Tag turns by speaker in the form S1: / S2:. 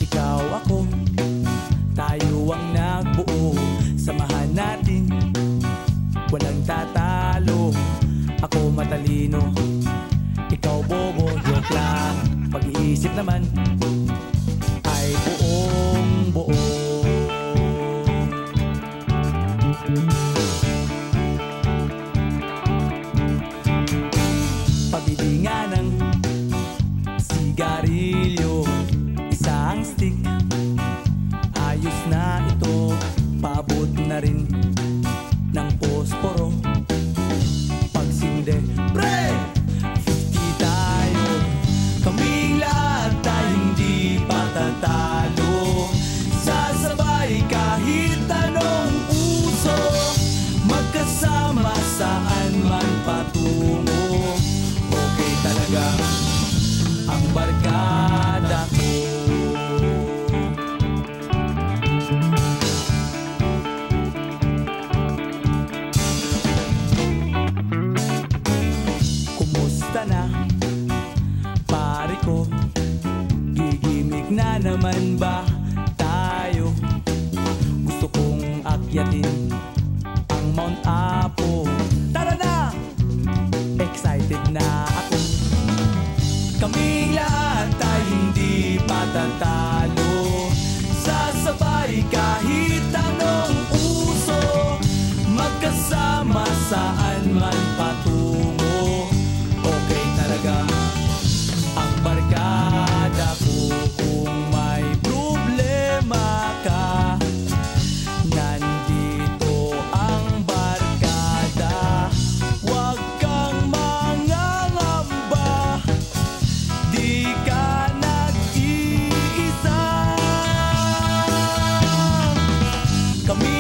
S1: Ikaw ako, tayo ang nagbuo. Samahan natin, walang tatalo. Ako matalino, ikaw bobo. Joke lang, pag-iisip naman ay buong buo. Pabili nga ng sigarilyo, isang stick, ayos na ito. Paabot na rin ng posporo. Pagsinde, pre! 50 tayo, kaming lahat tayo hindi patatalo. Sasabay kahit anong uso, magkasama saan man patungo. Okay talaga ang barkada ko. Kumusta na, pare ko? Gigimik na naman ba tayo? Gusto kong akyatin ang Mount Apo. Tara na! Excited na ako. Kaming lahat tayo hindi patatalo. Sasabay kahit anong uso, magkasama saan man patungo. Okay talaga ang barkada ko. Kung may problema ka, nandito ang barkada. Huwag kang mangangamba, di ka nag-iisa. Kami